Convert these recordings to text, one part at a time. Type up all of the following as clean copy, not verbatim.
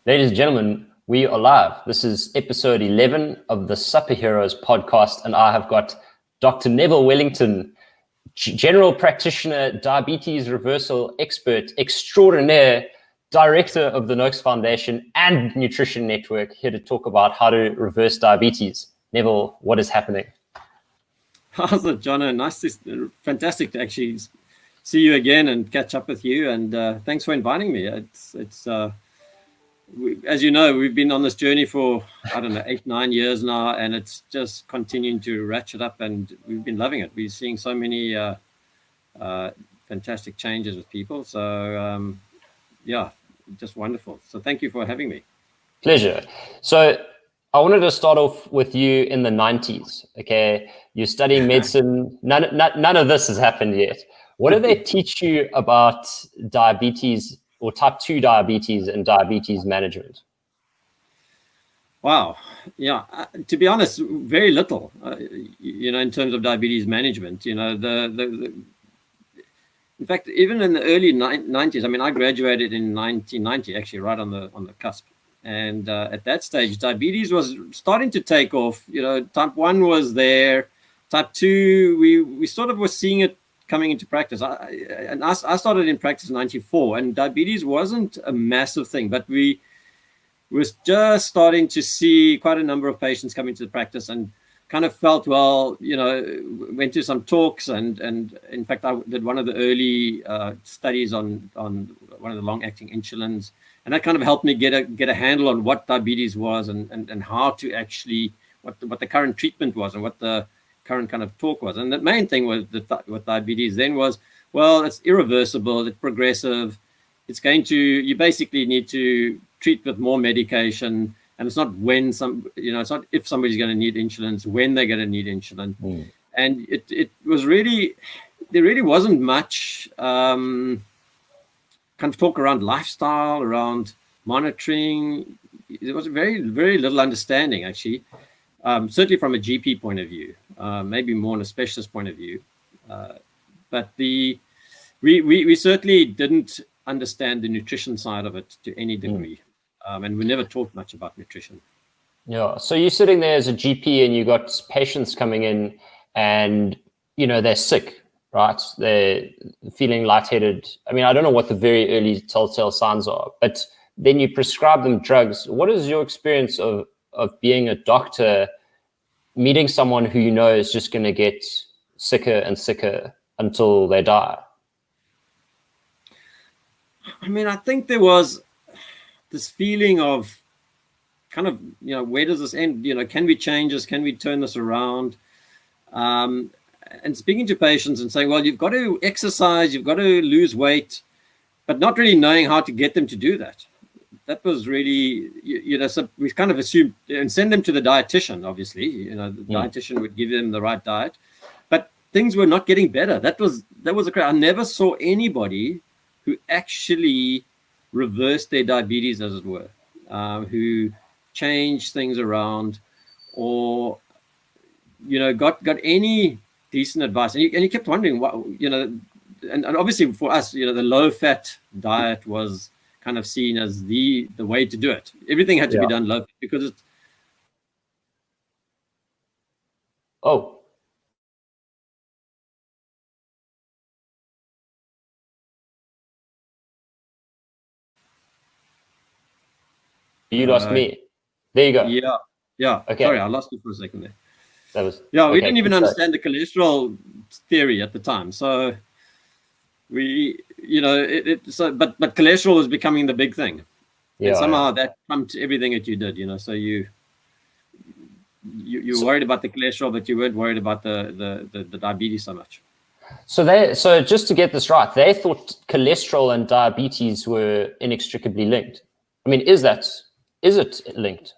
Ladies and gentlemen, we are live. This is episode 11 of the Superheroes podcast, and I have got Dr. Neville Wellington, general practitioner, diabetes reversal expert extraordinaire, director of the Noakes Foundation and Nutrition Network, here to talk about how to reverse diabetes. Neville, what is happening? How's it, Jono? Fantastic to actually see you again and catch up with you. And thanks for inviting me. As you know, we've been on this journey for, 8-9 years now, and it's just continuing to ratchet up, and we've been loving it. We're seeing so many fantastic changes with people. So, just wonderful. So thank you for having me. Pleasure. So I wanted to start off with you in the 90s. Okay, you're studying medicine. None of this has happened yet. What do they teach you about diabetes or type 2 diabetes and diabetes management? Wow. Yeah. To be honest, very little, in terms of diabetes management. In fact, even in the early 90s, I graduated in 1990, actually right on the cusp. And at that stage, diabetes was starting to take off. Type 1 was there. Type 2, we sort of were seeing it coming into practice. I started in practice in 94, and diabetes wasn't a massive thing, but we was just starting to see quite a number of patients coming to the practice, and kind of felt, went to some talks, and in fact, I did one of the early studies on one of the long-acting insulins, and that kind of helped me get a handle on what diabetes was, and how to actually, what the current treatment was, and what the current kind of talk was. And the main thing was with diabetes then was, well, it's irreversible, it's progressive, you basically need to treat with more medication, and it's not it's not if somebody's going to need insulin, it's when they're going to need insulin. And it was really, there really wasn't much kind of talk around lifestyle, around monitoring. There was very, very little understanding, actually. Certainly from a GP point of view, maybe more on a specialist point of view. But we certainly didn't understand the nutrition side of it to any degree. And we never talked much about nutrition. Yeah. So you're sitting there as a GP and you got patients coming in and, they're sick, right? They're feeling lightheaded. I don't know what the very early telltale signs are, but then you prescribe them drugs. What is your experience of being a doctor, meeting someone who is just going to get sicker and sicker until they die? I think there was this feeling of kind of, where does this end? Can we change this? Can we turn this around? And speaking to patients and saying, well, you've got to exercise, you've got to lose weight, but not really knowing how to get them to do that. That was really, so we kind of assumed and send them to the dietitian, obviously. The dietitian would give them the right diet, but things were not getting better. That was I never saw anybody who actually reversed their diabetes, as it were, who changed things around, or got any decent advice. And you kept wondering what, and obviously for us, the low-fat diet was kind of seen as the way to do it. Everything had to be done low because it's. Oh. You lost me. There you go. Yeah. Okay. Sorry, I lost you for a second there. That was. Yeah, we didn't even understand the cholesterol theory at the time. So we, but cholesterol was becoming the big thing. Yeah. And somehow that trumped everything that you did, So you were worried about the cholesterol, but you weren't worried about the diabetes so much. So just to get this right, they thought cholesterol and diabetes were inextricably linked. Is it linked?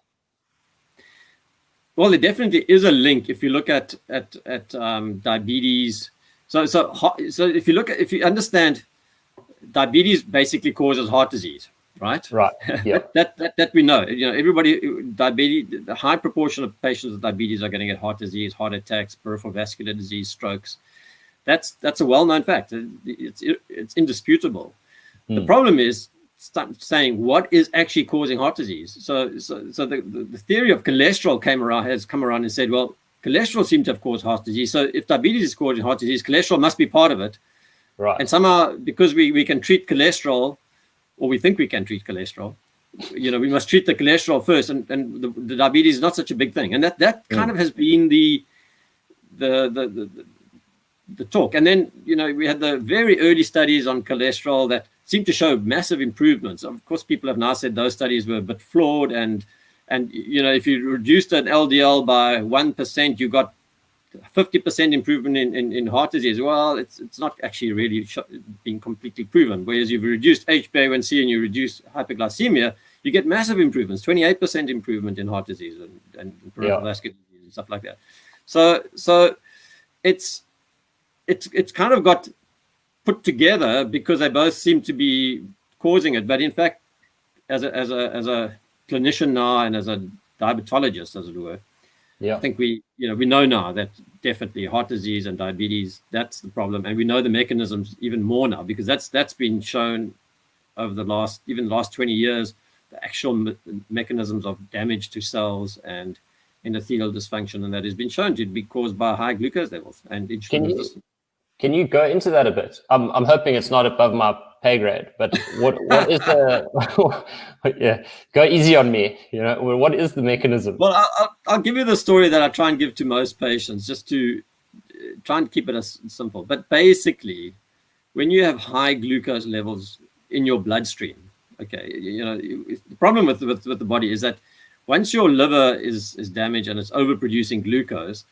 Well, there definitely is a link if you look at diabetes. So if you understand, diabetes basically causes heart disease, right? Right. Yeah. that we know. Everybody, diabetes. The high proportion of patients with diabetes are going to get heart disease, heart attacks, peripheral vascular disease, strokes. That's a well-known fact. It's indisputable. The problem is start saying what is actually causing heart disease. So the theory of cholesterol has come around and said, well, cholesterol seems to have caused heart disease. So if diabetes is causing heart disease, cholesterol must be part of it. Right. And somehow, because we can treat cholesterol, or we think we can treat cholesterol, we must treat the cholesterol first, and the diabetes is not such a big thing. And that kind of has been the talk. And then, we had the very early studies on cholesterol that seemed to show massive improvements. Of course, people have now said those studies were a bit flawed, and if you reduced an LDL by 1%, you got 50% improvement in heart disease. Well, it's not actually really being completely proven. Whereas you've reduced HbA1c and you reduce hyperglycemia, you get massive improvements, 28% improvement in heart disease and peripheral vascular disease and stuff like that. So it's kind of got put together because they both seem to be causing it. But in fact, as a clinician now and as a diabetologist, as it were, I think we know now that definitely heart disease and diabetes, that's the problem. And we know the mechanisms even more now, because that's been shown over the last 20 years, the actual mechanisms of damage to cells and endothelial dysfunction, and that has been shown to be caused by high glucose levels and insulin resistance. Can you go into that a bit? I'm hoping it's not above my pay grade, but what is the go easy on me, what is the mechanism? Well, I'll give you the story that I try and give to most patients, just to try and keep it as simple. But basically, when you have high glucose levels in your bloodstream, the problem with the body is that once your liver is damaged and it's overproducing glucose,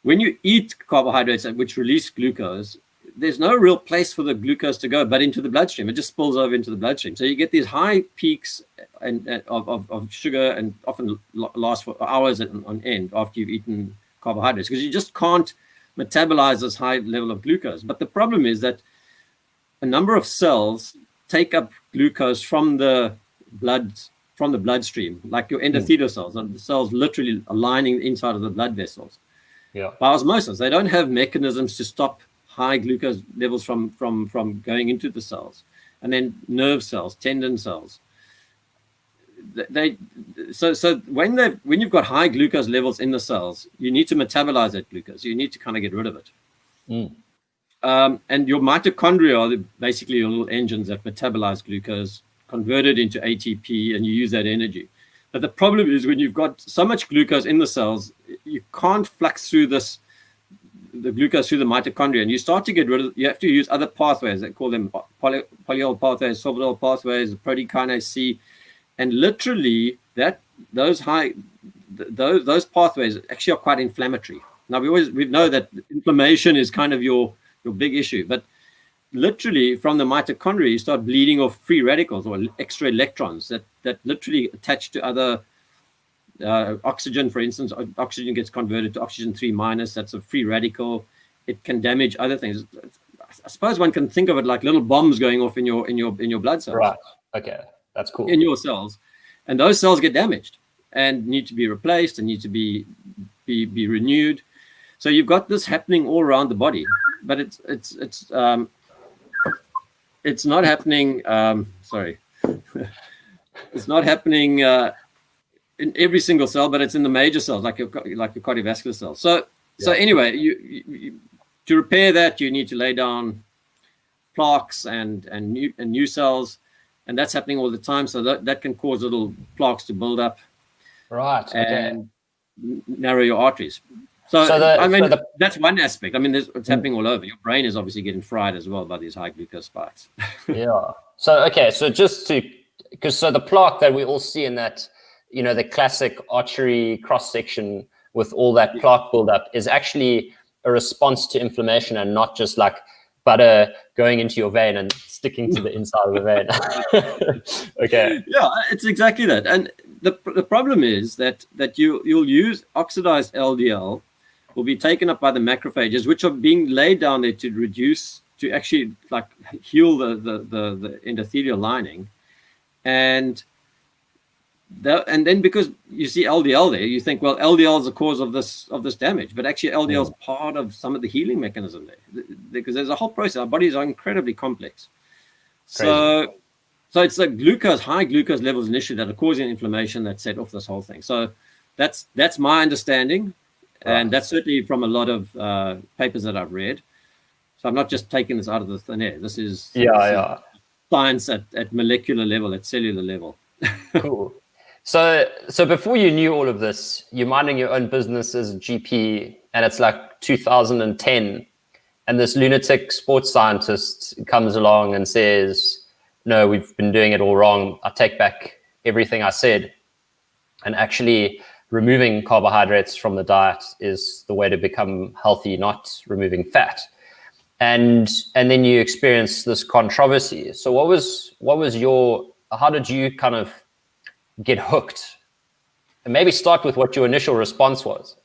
when you eat carbohydrates which release glucose, there's no real place for the glucose to go but into the bloodstream. It just spills over into the bloodstream. So you get these high peaks of sugar, and often last for hours on end after you've eaten carbohydrates, because you just can't metabolize this high level of glucose. But the problem is that a number of cells take up glucose from the bloodstream, like your endothelial cells, and the cells literally are lining the inside of the blood vessels. By osmosis. They don't have mechanisms to stop high glucose levels from going into the cells. And then nerve cells, tendon cells. So when you've got high glucose levels in the cells, you need to metabolize that glucose. You need to kind of get rid of it. And your mitochondria are basically your little engines that metabolize glucose, convert it into ATP, and you use that energy. But the problem is, when you've got so much glucose in the cells, you can't flux through the glucose through the mitochondria, and you start to get rid of. You have to use other pathways. They call them polyol pathways, sorbitol pathways, protein kinase C, and literally those pathways actually are quite inflammatory. Now we know that inflammation is kind of your big issue, but literally from the mitochondria you start bleeding off free radicals or extra electrons that literally attach to other oxygen. For instance, oxygen gets converted to oxygen 3-. That's a free radical. It can damage other things. I suppose one can think of it like little bombs going off in your blood cells. Right. Okay, that's cool. In your cells, and those cells get damaged and need to be replaced and need to be renewed. So you've got this happening all around the body, but it's not happening. It's not happening in every single cell, but it's in the major cells, like your cardiovascular cells. So anyway, you to repair that, you need to lay down plaques and new cells, and that's happening all the time. So that can cause little plaques to build up, right? And narrow your arteries. So that's one aspect. I mean, it's happening all over. Your brain is obviously getting fried as well by these high glucose spikes. So the plaque that we all see in that, the classic artery cross section with all that plaque buildup is actually a response to inflammation, and not just like butter going into your vein and sticking to the inside of the vein. Okay. Yeah, it's exactly that. And the problem is that you'll use oxidized LDL will be taken up by the macrophages, which are being laid down there to actually like heal the endothelial lining, and then because you see LDL there, you think, well, LDL is the cause of this damage, but actually LDL is part of some of the healing mechanism there, because there's a whole process. Our bodies are incredibly complex. So So it's the high glucose levels initially that are causing inflammation that set off this whole thing. So that's my understanding. And that's certainly from a lot of papers that I've read. So I'm not just taking this out of the thin air. This is science at molecular level, at cellular level. Cool. So before you knew all of this, you're minding your own business as a GP, and it's like 2010, and this lunatic sports scientist comes along and says, no, we've been doing it all wrong. I take back everything I said. And actually removing carbohydrates from the diet is the way to become healthy, not removing fat. And then you experience this controversy. So how did you kind of get hooked? And maybe start with what your initial response was.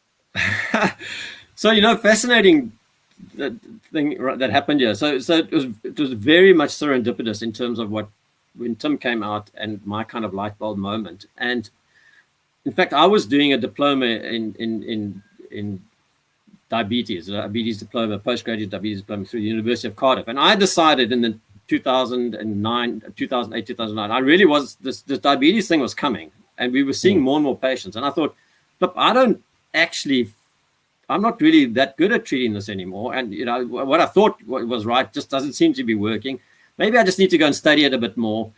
So, fascinating thing that happened here. So it was very much serendipitous in terms of when Tim came out and my kind of light bulb moment. And in fact, I was doing a diploma in diabetes diploma, postgraduate diabetes diploma through the University of Cardiff. And I decided in the 2008, 2009, I really was, this diabetes thing was coming, and we were seeing more and more patients. And I thought, look, I'm not really that good at treating this anymore. And, what I thought was right just doesn't seem to be working. Maybe I just need to go and study it a bit more.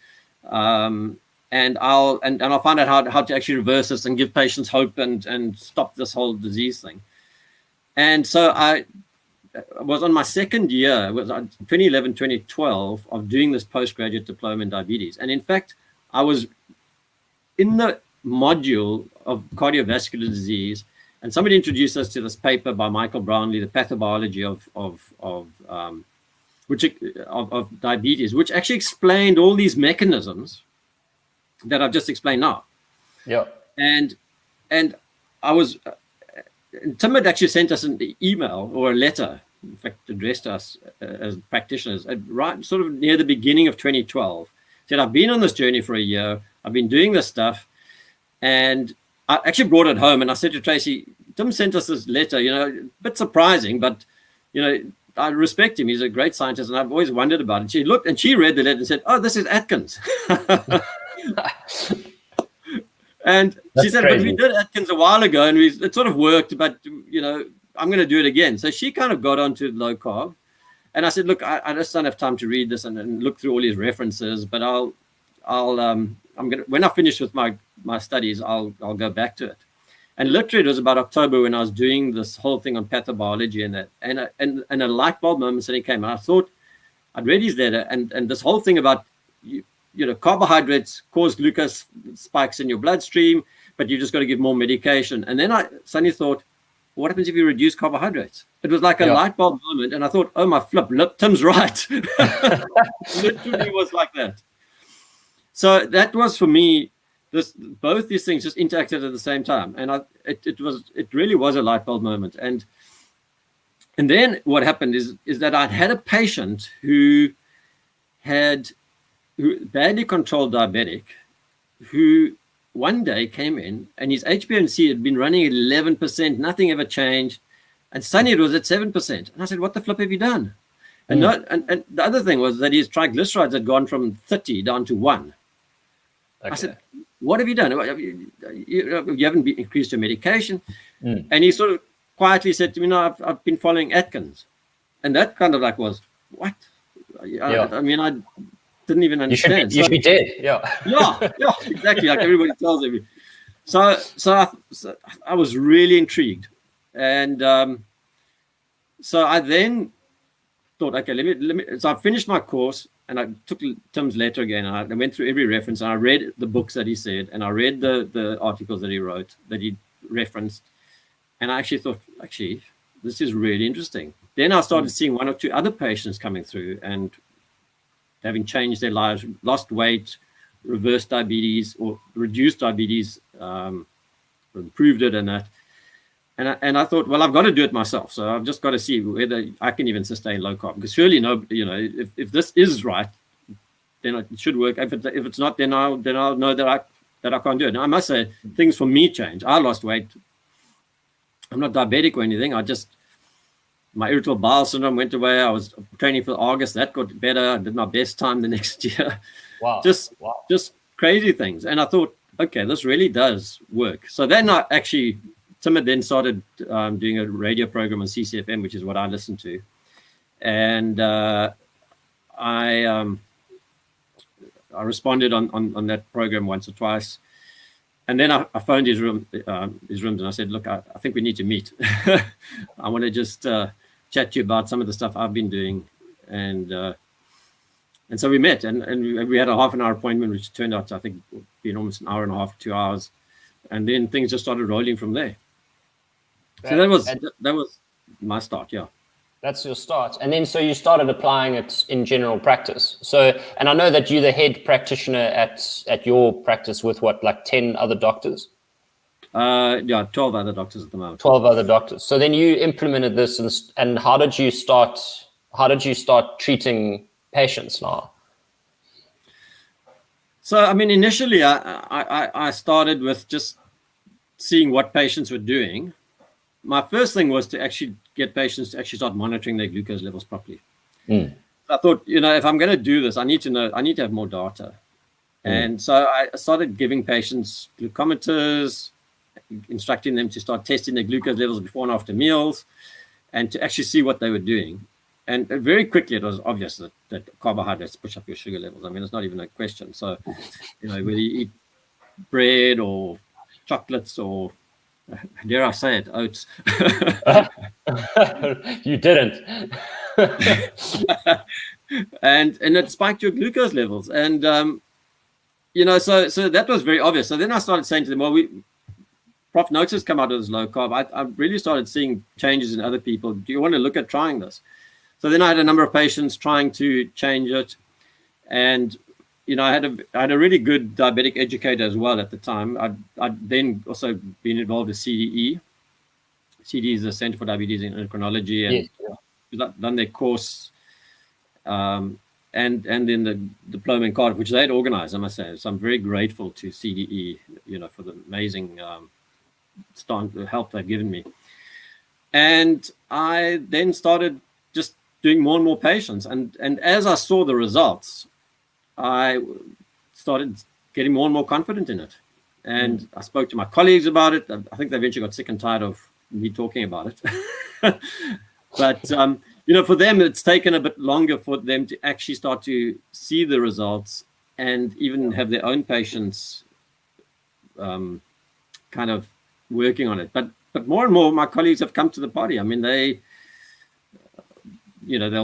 And I'll find out how to actually reverse this and give patients hope and stop this whole disease thing. And so I was on my second year, it was 2011, 2012, of doing this postgraduate diploma in diabetes. And in fact, I was in the module of cardiovascular disease, and somebody introduced us to this paper by Michael Brownlee, the pathobiology of diabetes, which actually explained all these mechanisms that I've just explained now. Yeah. And I was, Tim had actually sent us an email or a letter, in fact, addressed us as practitioners, right sort of near the beginning of 2012. Said, I've been on this journey for a year. I've been doing this stuff. And I actually brought it home, and I said to Tracy, Tim sent us this letter, a bit surprising, but, I respect him. He's a great scientist, and I've always wondered about it. She looked and she read the letter and said, oh, this is Atkins. And she said, crazy. But we did Atkins a while ago, and it sort of worked, but, I'm going to do it again. So she kind of got onto low carb. And I said, look, I just don't have time to read this and look through all these references, but I'm going to, when I finish with my studies, I'll go back to it. And literally it was about October when I was doing this whole thing on pathobiology and that, and a light bulb moment suddenly came. And I thought, I'd read his letter, and this whole thing about, carbohydrates cause glucose spikes in your bloodstream, but you just got to give more medication. And then I suddenly thought, what happens if you reduce carbohydrates? It was like a light bulb moment. And I thought, oh, my flip, Tim's right. Literally was like that. So that was for me, both these things just interacted at the same time. And it really was a light bulb moment. And then what happened is that I'd had a patient who badly controlled diabetic, who one day came in and his HbA1c had been running at 11%, nothing ever changed, and suddenly it was at 7%. And I said, what the flip have you done? And the other thing was that his triglycerides had gone from 30 down to 1. Okay. I said, what have you done? You haven't increased your medication. And he sort of quietly said to me, no, I've been following Atkins. And that kind of like was, what? I mean, I didn't even understand. You should be dead. Yeah, exactly. Like everybody tells me. So I was really intrigued. And so I then thought, okay, let me. So I finished my course, and I took Tim's letter again, and I went through every reference, and I read the books that he said, and I read the articles that he wrote, that he referenced, and I actually thought, this is really interesting. Then I started seeing one or two other patients coming through and having changed their lives, lost weight, reversed diabetes, or reduced diabetes, improved it, and that. And I thought, well, I've got to do it myself. So I've just got to see whether I can even sustain low carb. Because surely, if this is right, then it should work. If it's not, then I'll know that I can't do it. Now, I must say, things for me changed. I lost weight. I'm not diabetic or anything. My irritable bowel syndrome went away. I was training for August. That got better. I did my best time the next year. Wow. Just Wow. just crazy things. And I thought, okay, this really does work. So then Tim had then started doing a radio program on CCFM, which is what I listened to. And I responded on that program once or twice. And then I phoned his rooms, and I said, look, I think we need to meet. I want to just chat to you about some of the stuff I've been doing. And so we met, and we had a half-an-hour appointment, which turned out to, I think, being almost an hour and a half, 2 hours. And then things just started rolling from there. So that was my start, yeah. That's your start. And then so you started applying it in general practice. So, and I know that you're the head practitioner at your practice with what, like 10 other doctors? Yeah, 12 other doctors at the moment. 12 other doctors. So then you implemented this, and how did you start treating patients now? So, I mean, initially I started with just seeing what patients were doing. My first thing was to actually get patients to actually start monitoring their glucose levels properly. I thought, if I'm going to do this, I need to have more data. And so I started giving patients glucometers, instructing them to start testing their glucose levels before and after meals, and to actually see what they were doing. And very quickly it was obvious that carbohydrates push up your sugar levels. I mean, it's not even a question. So, whether you eat bread or chocolates or, dare I say it, oats. You didn't. and it spiked your glucose levels. And, so that was very obvious. So then I started saying to them, well, Prof Noakes has come out of this low carb. I really started seeing changes in other people. Do you want to look at trying this? So then I had a number of patients trying to change it. And, I had a really good diabetic educator as well at the time. I'd then also been involved with CDE. CDE is the Center for Diabetes and Endocrinology, and done their course, and then the diploma in Cardiff, which they had organized, I must say. So I'm very grateful to CDE, for the amazing help they've given me. And I then started just doing more and more patients. And as I saw the results, I started getting more and more confident in it. And I spoke to my colleagues about it. I think they eventually got sick and tired of me talking about it. But, for them, it's taken a bit longer for them to actually start to see the results and even have their own patients kind of working on it. But more and more, my colleagues have come to the party. I mean, they'll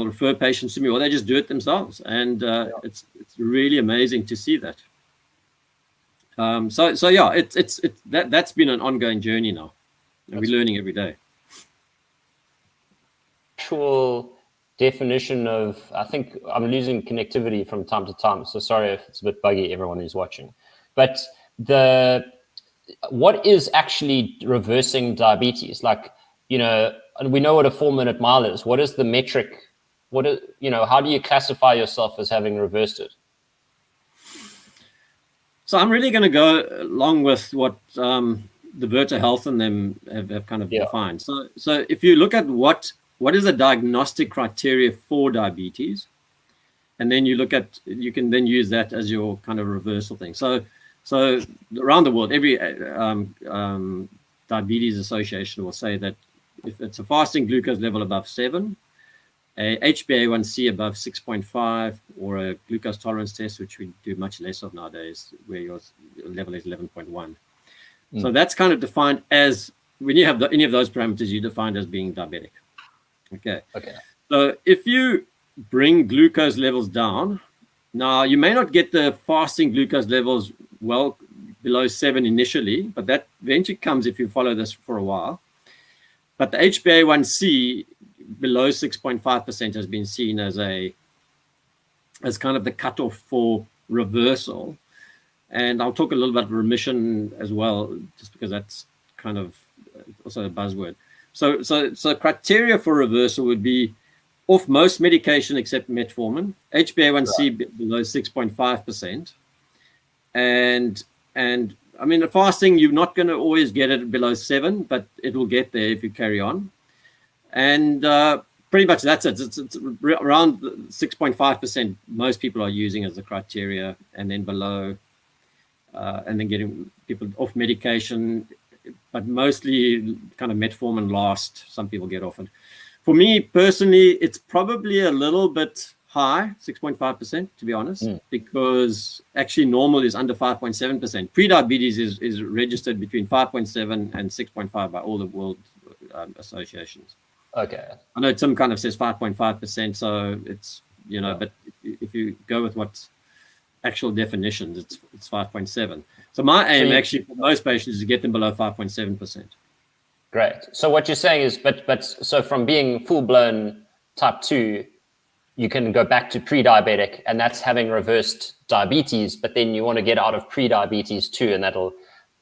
refer patients to me, or they just do it themselves. And it's really amazing to see that. So yeah, that's been an ongoing journey now. And we're learning every day. Actual definition of, I think I'm losing connectivity from time to time. So sorry if it's a bit buggy, everyone who's watching. But what is actually reversing diabetes? Like, and we know what a 4-minute mile is. What is the metric? How do you classify yourself as having reversed it? So I'm really going to go along with what the Virta Health and them have kind of defined. So if you look at what is the diagnostic criteria for diabetes, and then you can then use that as your kind of reversal thing. So around the world, every diabetes association will say that if it's a fasting glucose level above 7, a HbA1c above 6.5, or a glucose tolerance test, which we do much less of nowadays, where your level is 11.1. So that's kind of defined as, when you have any of those parameters, you're defined as being diabetic. Okay. So if you bring glucose levels down, now you may not get the fasting glucose levels well below 7 initially, but that eventually comes if you follow this for a while. But the HbA1c below 6.5% has been seen as kind of the cutoff for reversal. And I'll talk a little about remission as well, just because that's kind of also a buzzword. So criteria for reversal would be off most medication except metformin, HbA1c below 6.5%. And I mean, the fasting, you're not going to always get it below 7, but it will get there if you carry on. And pretty much that's it. It's around 6.5% most people are using as the criteria, and then below, and then getting people off medication, but mostly kind of metformin last. Some people get off it. For me personally, it's probably a little bit high, 6.5%, to be honest, because actually normal is under 5.7%. Pre-diabetes is registered between 5.7 and 6.5 by all the world associations. Okay. I know Tim kind of says 5.5%, so it's, you know, but if you go with what's actual definitions, it's 5.7. So my aim actually for most patients is to get them below 5.7%. Great. So what you're saying is, but so from being full-blown type 2, you can go back to pre-diabetic, and that's having reversed diabetes, but then you want to get out of pre-diabetes too, and that'll,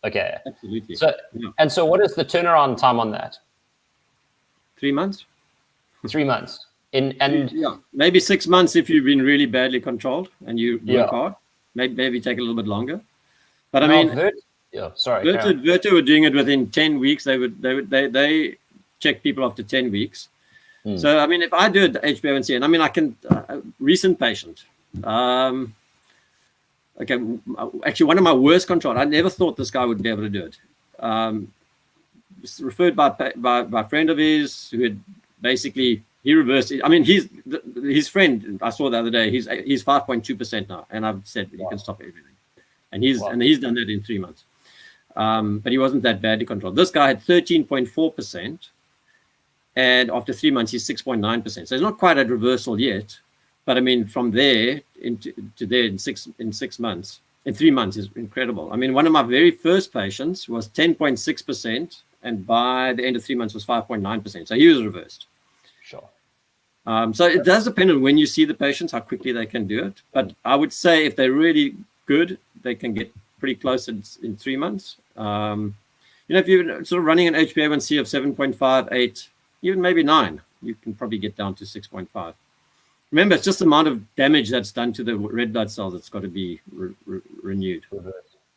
okay. Absolutely. So, and so what is the turnaround time on that? 3 months. 3 months. And yeah, maybe 6 months if you've been really badly controlled and you work hard. Maybe take a little bit longer. But I mean, Virtu were doing it within 10 weeks. They check people after 10 weeks. So I mean, if I do it HbA1c, and I mean, I can recent patient. Okay, actually, one of my worst control. I never thought this guy would be able to do it. Referred by a friend of his who had basically he reversed it. I mean, his friend I saw the other day. He's 5.2% now, and I've said you can stop everything, and he's done that in 3 months. But he wasn't that badly controlled. This guy had 13.4%, and after 3 months he's 6.9%. So it's not quite at reversal yet, but I mean from there to there in 6 months. In 3 months is incredible. I mean, one of my very first patients was 10.6%, and by the end of 3 months was 5.9%. So he was reversed. Sure. So it does depend on when you see the patients, how quickly they can do it. But I would say if they're really good, they can get pretty close in 3 months. You know, if you're sort of running an HbA1c of 7.5, 8, even maybe 9, you can probably get down to 6.5. Remember, it's just the amount of damage that's done to the red blood cells that's got to be renewed.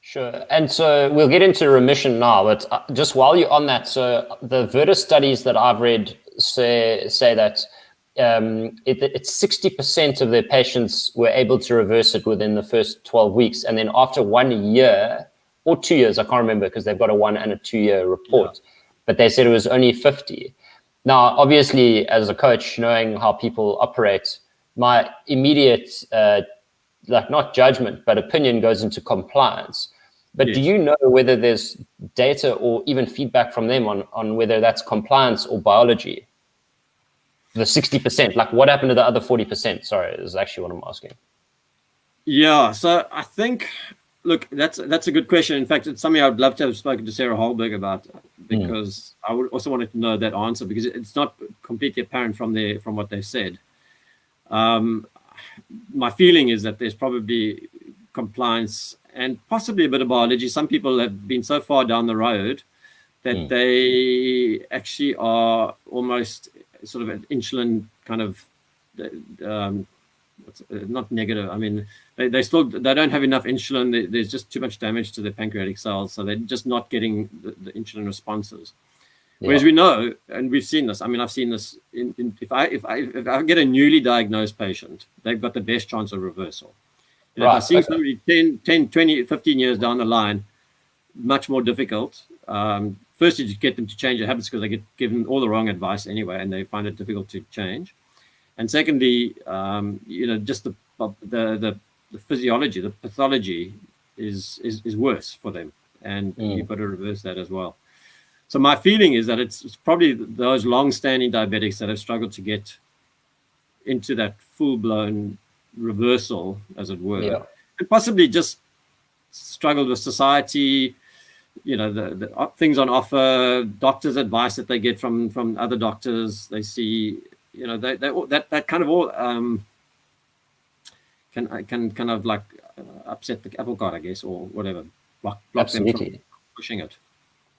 Sure. And so we'll get into remission now, but just while you're on that, so the Virtus studies that I've read say that it's 60% of their patients were able to reverse it within the first 12 weeks. And then after 1 year or 2 years, I can't remember because they've got a 1 and a 2 year report, but they said it was only 50. Now, obviously, as a coach, knowing how people operate, my immediate, like not judgment, but opinion goes into compliance. But do you know whether there's data or even feedback from them on whether that's compliance or biology? The 60%, like what happened to the other 40%? Sorry, is actually what I'm asking. Yeah, so I think, look, that's a good question. In fact, it's something I would love to have spoken to Sarah Holberg about, because I would also wanted to know that answer, because it's not completely apparent from what they've said. My feeling is that there's probably compliance and possibly a bit of biology. Some people have been so far down the road that they actually are almost sort of an insulin kind of not negative. I mean, they don't have enough insulin. There's just too much damage to the pancreatic cells, so they're just not getting the insulin responses. Whereas we know, and we've seen this. I mean, I've seen this. If I get a newly diagnosed patient, they've got the best chance of reversal. If I see somebody 10, 20, 15 years down the line, much more difficult. Firstly, to get them to change their habits because they get given all the wrong advice anyway, and they find it difficult to change. And secondly, you know, just the physiology, the pathology is worse for them, and you've got to reverse that as well. So my feeling is that it's probably those long-standing diabetics that have struggled to get into that full-blown reversal, as it were, and possibly just struggled with society, you know, the things on offer, doctors' advice that they get from other doctors. They see, you know, that kind of all can kind of like upset the apple cart, I guess, or whatever, block them from pushing it.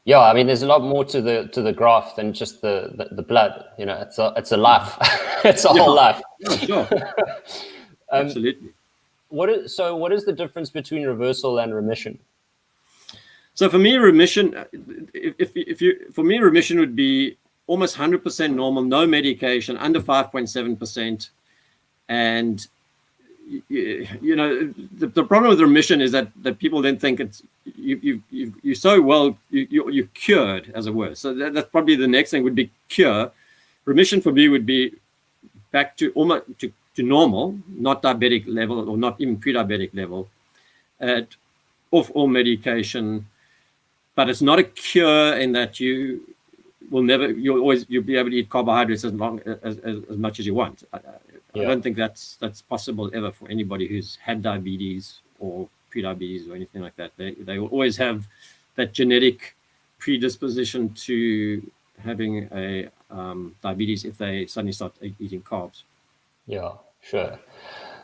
Yeah, I mean, there's a lot more to the graph than just the blood. You know, it's a life. It's a whole life. Yeah, sure. Absolutely. What is the difference between reversal and remission? So for me, remission, remission would be almost 100% normal, no medication, under 5.7%. And you know, the problem with remission is that people then think it's you're so well, you're cured, as it were. So that's probably the next thing would be cure. Remission for me would be back to almost to normal, not diabetic level or not even pre-diabetic level, off all medication. But it's not a cure in that you'll be able to eat carbohydrates as much as you want. I don't think that's possible ever for anybody who's had diabetes or pre-diabetes or anything like that. They will always have that genetic predisposition to having a diabetes if they suddenly start eating carbs. Yeah, sure.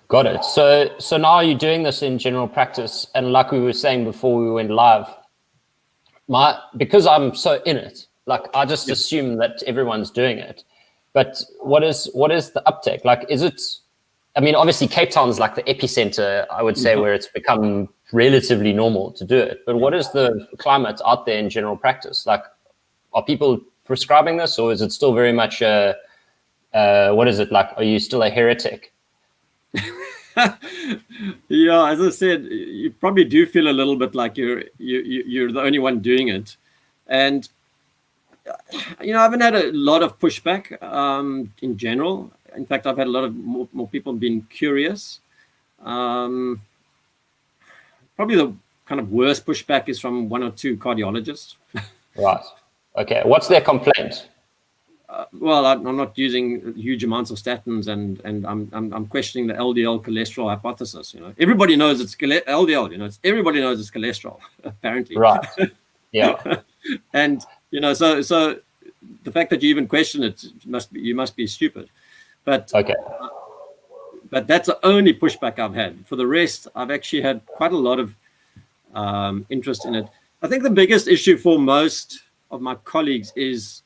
Got it. So now you're doing this in general practice, and like we were saying before we went live, because I'm so in it, like I just assume that everyone's doing it. But what is the uptake? Like, is it, I mean, obviously Cape Town's like the epicenter, I would say, where it's become relatively normal to do it. But what is the climate out there in general practice? Like, are people prescribing this, or is it still very much what is it like? Are you still a heretic? Yeah, as I said, you probably do feel a little bit like you're the only one doing it. And you know, I haven't had a lot of pushback in general. In fact, I've had a lot of more people being curious. Probably the kind of worst pushback is from one or two cardiologists. Right. Okay. What's their complaint? Well, I'm not using huge amounts of statins, and I'm questioning the LDL cholesterol hypothesis. You know, everybody knows it's LDL. You know, everybody knows it's cholesterol, apparently. Right. Yeah. And you know, so the fact that you even question it you must be stupid. But okay. But that's the only pushback I've had. For the rest, I've actually had quite a lot of interest in it. I think the biggest issue for most of my colleagues is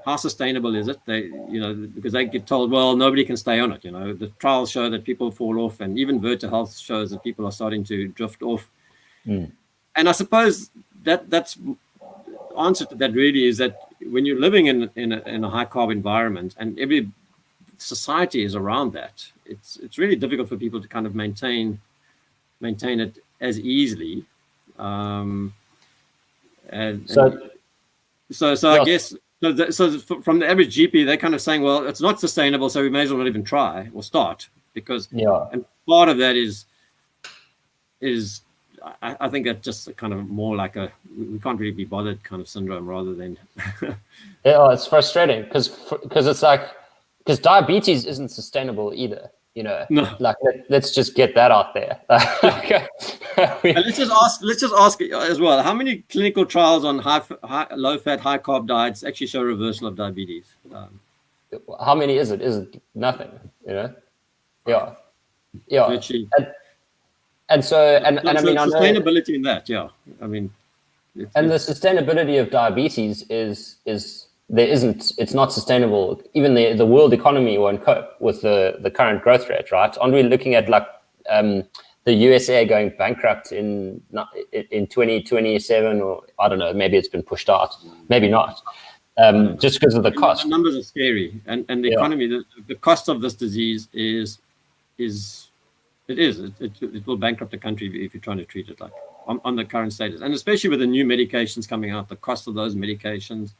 how sustainable is it? You know, because they get told, well, nobody can stay on it. You know, the trials show that people fall off, and even Virta Health shows that people are starting to drift off. And I suppose that's answer to that really is that when you're living in a high carb environment and every society is around that, it's really difficult for people to kind of maintain it as easily. So I guess so from the average GP, they're kind of saying, well, it's not sustainable, so we may as well not even try or start, because and part of that is I think that's just kind of more like we can't really be bothered kind of syndrome rather than. Yeah, it's frustrating because it's like, because diabetes isn't sustainable either. You know, no. Like let's just get that out there. And let's just ask as well, how many clinical trials on low fat, high carb diets actually show reversal of diabetes? How many is it? Is it nothing? You know, yeah. Virtually. And so, and I mean, sustainability in that, I mean, the sustainability of diabetes is it's not sustainable. Even the world economy won't cope with the current growth rate, right? Aren't we looking at like the USA going bankrupt in 2027, or I don't know, maybe it's been pushed out, maybe not, just because of the cost. The numbers are scary, and the economy, the cost of this disease it will bankrupt the country if you're trying to treat it like on the current status, and especially with the new medications coming out, the cost of those medications.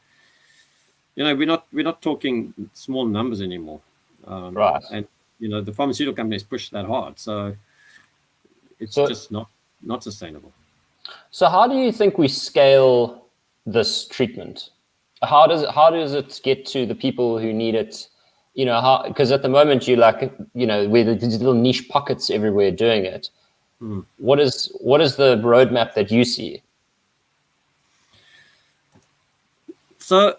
You know, we're not talking small numbers anymore, right? And you know, the pharmaceutical companies push that hard, so it's just not sustainable. So, how do you think we scale this treatment? How does it get to the people who need it? You know, because at the moment you like, you know, with these little niche pockets everywhere doing it. What is the roadmap that you see? So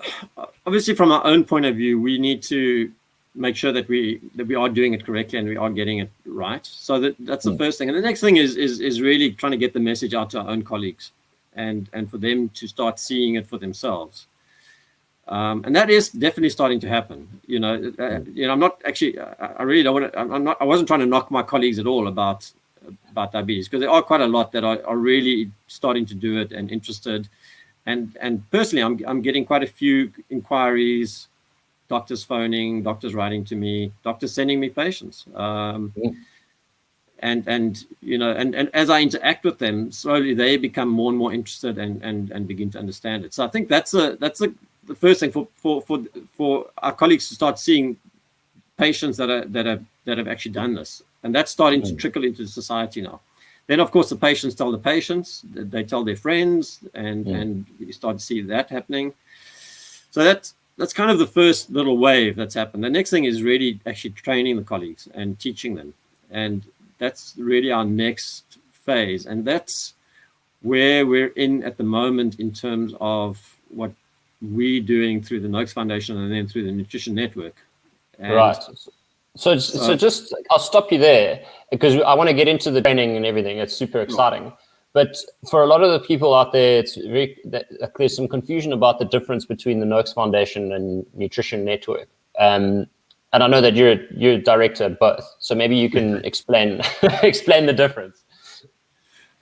obviously from our own point of view, we need to make sure that we are doing it correctly and we are getting it right. So that's the first thing. And the next thing is really trying to get the message out to our own colleagues and for them to start seeing it for themselves. And that is definitely starting to happen. You know, I'm not actually, I really don't want to, I wasn't trying to knock my colleagues at all about diabetes, because there are quite a lot that are really starting to do it and interested. And personally, I'm getting quite a few inquiries, doctors phoning, doctors writing to me, doctors sending me patients. And you know, and as I interact with them, slowly they become more and more interested and begin to understand it. So I think that's the first thing for our colleagues to start seeing patients that have actually done this, and that's starting to trickle into society now. Then, of course, the patients tell the patients, they tell their friends, and you start to see that happening. So that's kind of the first little wave that's happened. The next thing is really actually training the colleagues and teaching them, and that's really our next phase, and that's where we're in at the moment in terms of what we're doing through the Noakes Foundation and then through the Nutrition Network. And right. So just, I'll stop you there because I want to get into the training and everything. It's super exciting. Right. But for a lot of the people out there, there's some confusion about the difference between the Noakes Foundation and Nutrition Network. And I know that you're a director at both. So maybe you can explain the difference.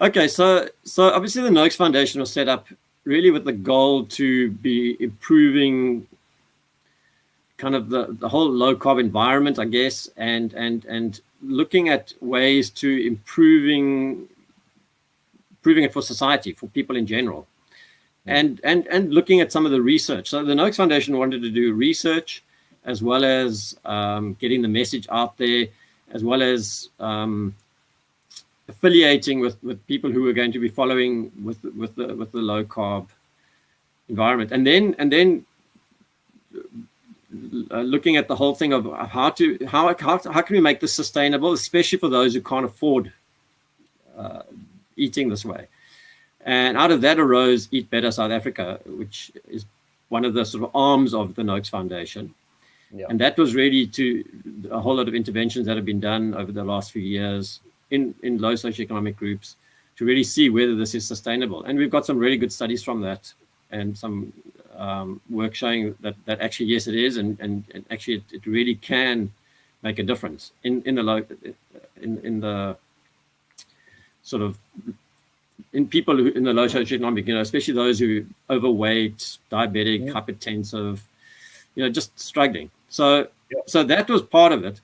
Okay, so obviously the Noakes Foundation was set up really with the goal to be improving kind of the whole low-carb environment, I guess, and looking at ways to improving it for society, for people in general, and looking at some of the research. So the Noakes Foundation wanted to do research as well as getting the message out there, as well as affiliating with people who are going to be following with the low-carb environment, and then looking at the whole thing of how can we make this sustainable, especially for those who can't afford eating this way. And out of that arose Eat Better South Africa, which is one of the sort of arms of the Noakes Foundation. Yeah. And that was really to a whole lot of interventions that have been done over the last few years in low socioeconomic groups to really see whether this is sustainable. And we've got some really good studies from that, and some work showing that actually, yes, it is, and actually it really can make a difference in the sort of in people who in the low socioeconomic, especially those who are overweight, diabetic, hypertensive, just struggling. So that was part of it.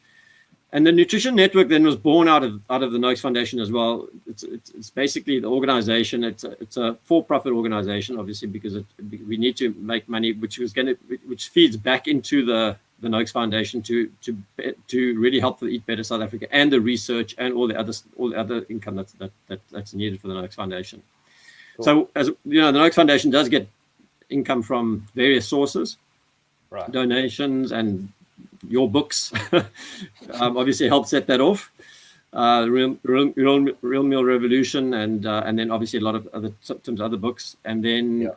And the Nutrition Network then was born out of the Noakes Foundation as well. It's basically the organization. It's a for-profit organization, obviously, because we need to make money, which feeds back into the Noakes Foundation to really help the Eat Better South Africa and the research and all the other income that's needed for the Noakes Foundation. Cool. So as the Noakes Foundation does get income from various sources, right. Donations and your books obviously help set that off. Real Meal Revolution, and then obviously a lot of other books, and then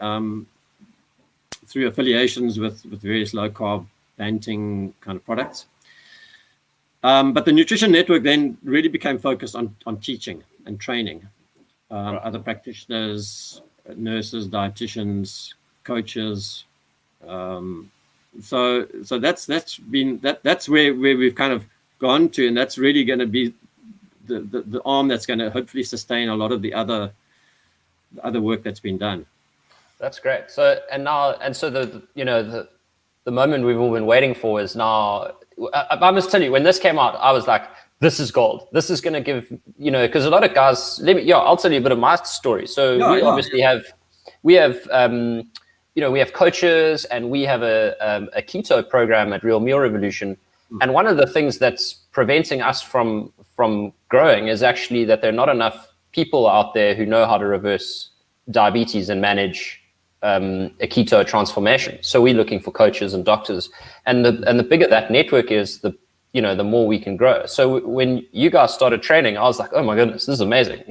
through affiliations with various low carb banting kind of products. But the Nutrition Network then really became focused on teaching and training other practitioners, nurses, dietitians, coaches. So that's where we've kind of gone to, and that's really going to be the arm that's going to hopefully sustain a lot of the other work that's been done. That's great. So the moment we've all been waiting for is now. I must tell you, when this came out, I was like, this is gold. This is going to give, because a lot of guys. I'll tell you a bit of my story. So we have coaches, and we have a keto program at Real Meal Revolution. And one of the things that's preventing us from growing is actually that there are not enough people out there who know how to reverse diabetes and manage a keto transformation. So we're looking for coaches and doctors, and the bigger that network is, the more we can grow. So when you guys started training, I was like, oh my goodness, this is amazing.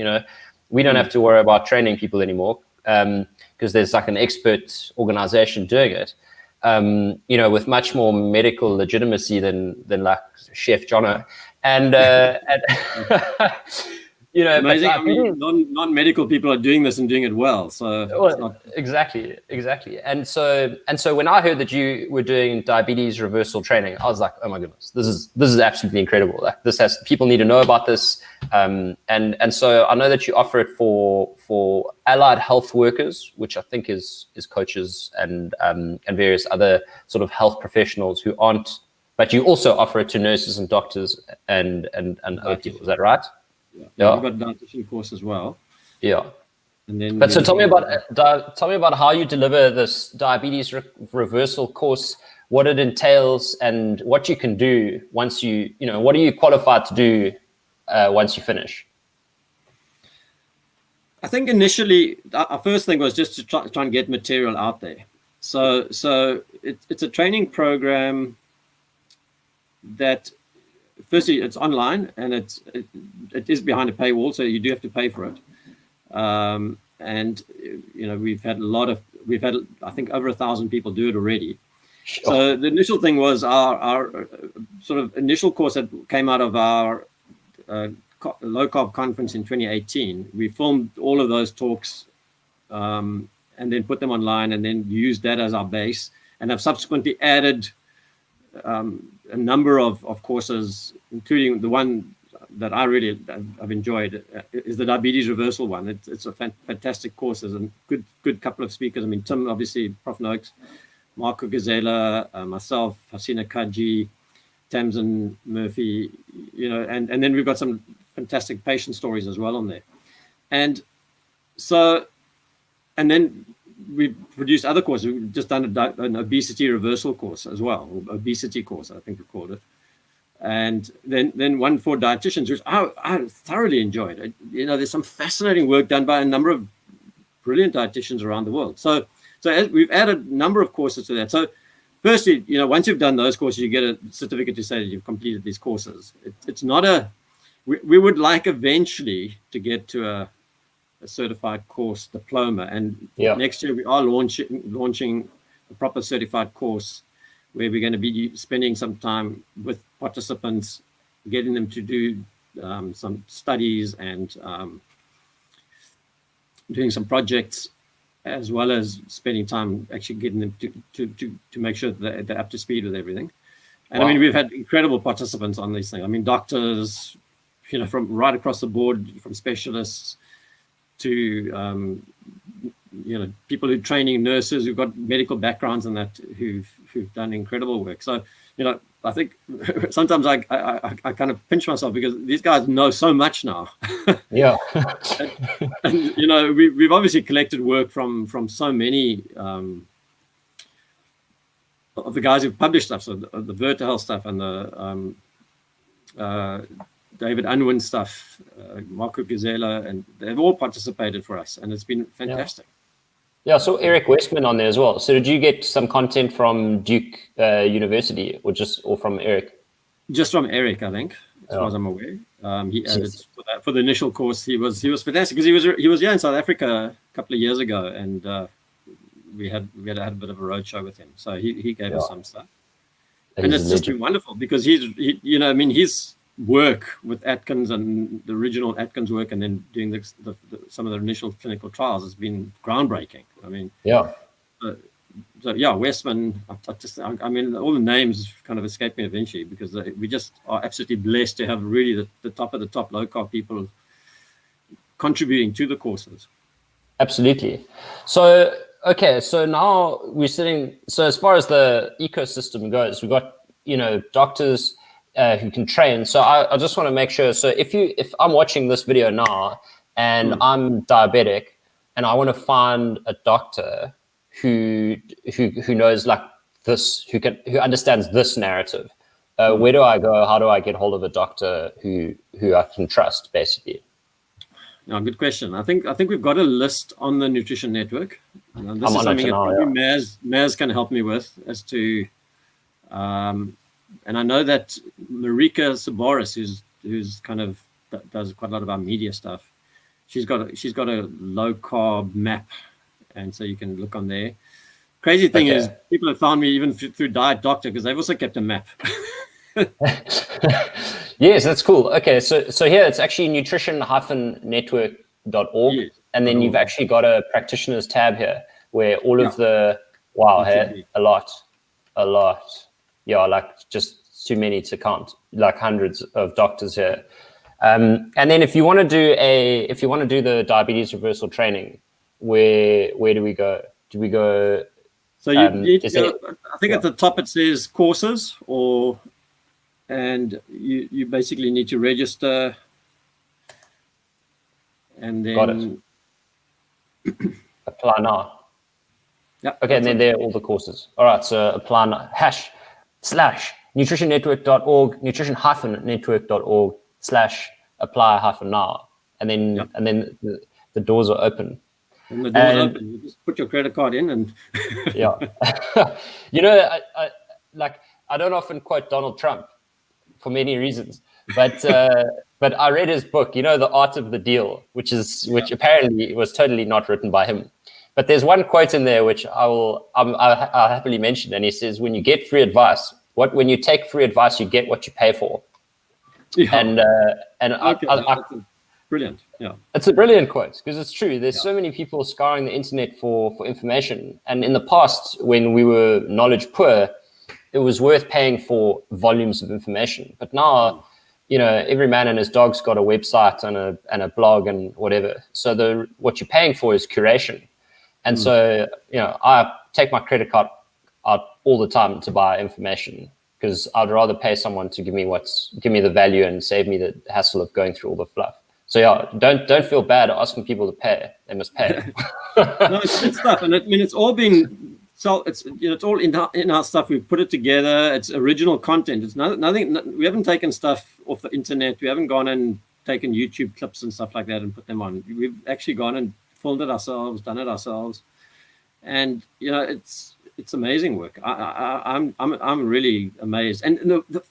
We don't have to worry about training people anymore. Because there's like an expert organization doing it, with much more medical legitimacy than like Chef Jono, and amazing. Non-medical people are doing this and doing it well. So exactly. And so when I heard that you were doing diabetes reversal training, I was like, oh my goodness, this is absolutely incredible. Like people need to know about this. And so I know that you offer it for allied health workers, which I think is coaches and various other sort of health professionals who aren't, but you also offer it to nurses and doctors and other people. Is that right? Yeah. We've got a dietitian course as well. Yeah. And then, but so tell me about how you deliver this diabetes reversal course, what it entails, and what you can do once what are you qualified to do once you finish? I think initially our first thing was just to try and get material out there. So it's a training program that, firstly, it's online, and it is behind a paywall, so you do have to pay for it. And we've had I think over 1,000 people do it already. Sure. So the initial thing was our sort of initial course that came out of our low-carb conference in 2018. We filmed all of those talks and then put them online, and then used that as our base, and have subsequently added a number of courses, including the one that I really have enjoyed is the diabetes reversal one. It's a fantastic course. There's a good couple of speakers. I mean, Tim, obviously, Prof Noakes, Marco Gazella, myself, Hasina Kaji, Tamsin Murphy, and then we've got some fantastic patient stories as well on there. And then we've produced other courses. We've just done an obesity reversal course as well, or obesity course, I think we called it. And then one for dietitians, which I thoroughly enjoyed. There's some fascinating work done by a number of brilliant dietitians around the world. So we've added a number of courses to that. So firstly, once you've done those courses, you get a certificate to say that you've completed these courses. It's not we would like eventually to get to a certified course diploma. And next year we are launching a proper certified course, where we're going to be spending some time with participants, getting them to do some studies and doing some projects, as well as spending time actually getting them to make sure that they're up to speed with everything. And wow. I mean, we've had incredible participants on these things. I mean, doctors, from right across the board, from specialists to people who are training nurses who've got medical backgrounds and that who've done incredible work. So I think sometimes I kind of pinch myself, because these guys know so much now. Yeah. and we've obviously collected work from so many of the guys who've published stuff, so the Verta stuff and the David Unwin stuff, Marco Gazella, and they've all participated for us, and it's been fantastic. Yeah, so Eric Westman on there as well. So did you get some content from Duke University, or from Eric? Just from Eric, I think, as far as I'm aware. He added for the initial course. He was fantastic, because he was here in South Africa a couple of years ago, and we had a bit of a roadshow with him. So he gave us some stuff, and it's just been wonderful, because his work with Atkins and the original Atkins work, and then doing some of the initial clinical trials has been groundbreaking. I mean, Westman. I mean, all the names kind of escape me eventually, because we just are absolutely blessed to have really the top of the top low-carb people contributing to the courses. Absolutely. So, okay, so now we're sitting. So as far as the ecosystem goes, we've got doctors who can train. So I just want to make sure. So if I'm watching this video now and I'm diabetic, and I want to find a doctor who knows like this, who understands this narrative, where do I go? How do I get hold of a doctor who I can trust, basically? No, good question. I think we've got a list on the Nutrition Network. This is something that Maz can help me with as to. And I know that Marika Saboris, who's kind of does quite a lot of our media stuff, she's got a low carb map, and so you can look on there. Crazy thing is, people have found me even through Diet Doctor, because they've also kept a map. Yes, that's cool. Okay, so here it's actually nutrition-network.org, yes, and then you've actually got a practitioners tab here where all of the a lot. Yeah, like just too many to count, like hundreds of doctors here. And then if you want to do the diabetes reversal training, where do we go? Do we go? So you need to is go, there- I think yeah. at the top it says courses, and you basically need to register, and Got it. then Apply now. yeah. Okay, and then there are all the courses. All right, so apply now. /nutritionnetwork.org, nutrition-network.org/apply-now, and then the doors are open. And the door's open. You just put your credit card in, and Yeah. You know, I don't often quote Donald Trump for many reasons, but I read his book, you know, The Art of the Deal, which apparently was totally not written by him. But there's one quote in there which I'll happily mention, and he says, "When you get free advice, when you take free advice, you get what you pay for." yeah. Okay, Brilliant. Yeah, it's a brilliant quote, because it's true. There's so many people scouring the internet for information, and in the past, when we were knowledge poor, it was worth paying for volumes of information. But now, you know, every man and his dog's got a website and a blog and whatever. So what you're paying for is curation. And so, you know, I take my credit card out all the time to buy information, because I'd rather pay someone to give me the value and save me the hassle of going through all the fluff. So yeah, don't feel bad asking people to pay. They must pay. No, it's good stuff, and I mean, it's all been it's all in our stuff. We've put it together. It's original content. It's nothing. We haven't taken stuff off the internet. We haven't gone and taken YouTube clips and stuff like that and put them on. We've actually gone and filmed it ourselves, done it ourselves, and you know, it's amazing work. I'm really amazed. And the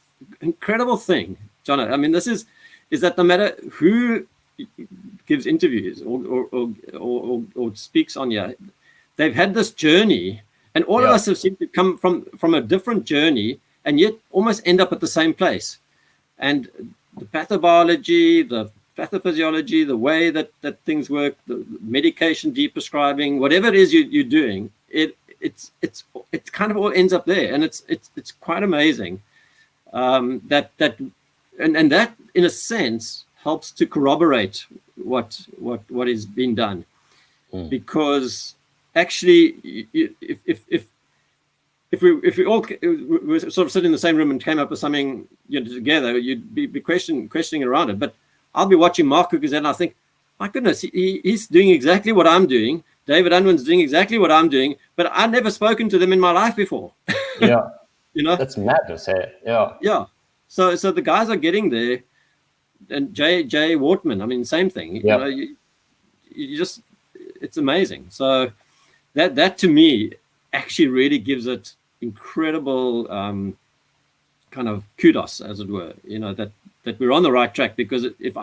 incredible thing, John, I mean, this is that no matter who gives interviews or speaks on here, they've had this journey, and all of us have seemed to come from a different journey, and yet almost end up at the same place. And the pathobiology, the pathophysiology, the way that things work, the medication deprescribing, whatever it is you're doing, it kind of all ends up there, and it's quite amazing. That in a sense helps to corroborate what is being done, because actually, if we all were sort of sitting in the same room and came up with something, you know, together, you'd be questioning around it. But I'll be watching Mark Cookers and I think, my goodness, he's doing exactly what I'm doing. David Unwin's doing exactly what I'm doing, but I've never spoken to them in my life before. Yeah, you know, that's madness. Hey? Yeah, yeah. So the guys are getting there, and Jay Wortman, I mean, same thing. You know, you just, it's amazing. So that to me actually really gives it incredible kind of kudos, as it were. You know, that we're on the right track, because if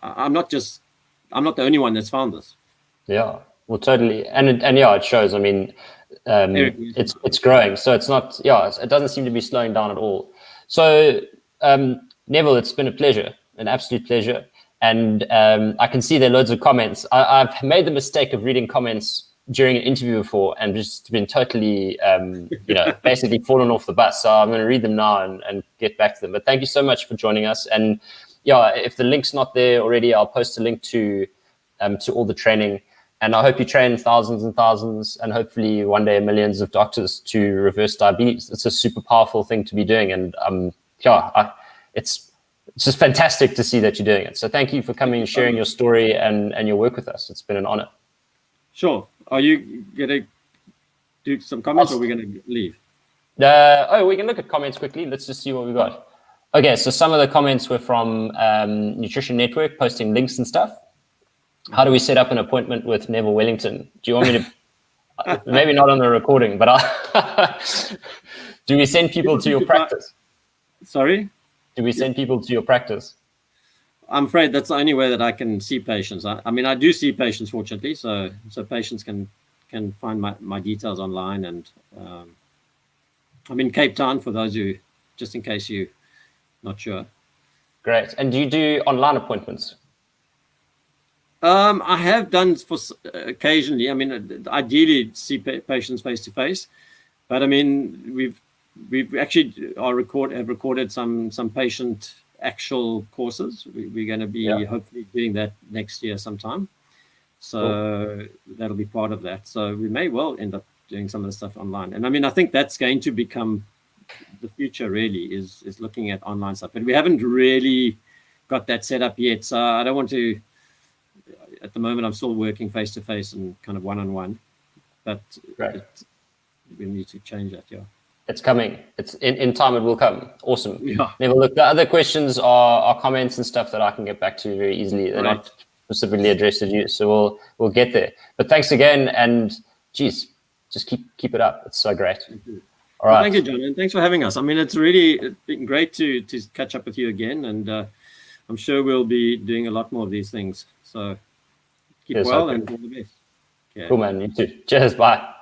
I'm not the only one that's found this. Yeah. Well, totally, and yeah, it shows. I mean, it's growing, so it's not. Yeah, it doesn't seem to be slowing down at all. So, Neville, it's been a pleasure, an absolute pleasure, and I can see there are loads of comments. I've made the mistake of reading comments during an interview before and just been totally, you know, basically fallen off the bus. So I'm going to read them now and get back to them. But thank you so much for joining us. And yeah, if the link's not there already, I'll post a link to all the training. And I hope you train thousands and thousands, and hopefully one day millions of doctors to reverse diabetes. It's a super powerful thing to be doing. And it's just fantastic to see that you're doing it. So thank you for coming and sharing your story and your work with us. It's been an honor. Sure. Are you going to do some comments, or are we going to leave? We can look at comments quickly. Let's just see what we got. Okay, so some of the comments were from Nutrition Network, posting links and stuff. How do we set up an appointment with Neville Wellington? Do you want me to, maybe not on the recording, but do we send people to your practice? Sorry? Do we send people to your practice? I'm afraid that's the only way that I can see patients. I mean, I do see patients, fortunately, so patients can find my details online. And I'm in Cape Town, for those who, just in case you're not sure. Great. And do you do online appointments? I have done for occasionally. I mean, ideally see patients face to face, but I mean, we've actually have recorded some patient actual courses. We're going to be hopefully doing that next year sometime. So that'll be part of that. So we may well end up doing some of the stuff online. And I mean, I think that's going to become the future, really, is looking at online stuff. But we haven't really got that set up yet. So I don't want to, at the moment, I'm still working face-to-face and kind of one-on-one. But we need to change that, yeah. It's coming. It's in time. It will come. Awesome. Yeah. Neville, look, the other questions are comments and stuff that I can get back to very easily. They're not specifically addressed to you, so we'll get there. But thanks again, and geez, just keep it up. It's so great. All right. Well, thank you, John, and thanks for having us. I mean, it's been great to catch up with you again, and I'm sure we'll be doing a lot more of these things. So keep well and all the best. Cool, man. You too. Cheers. Bye.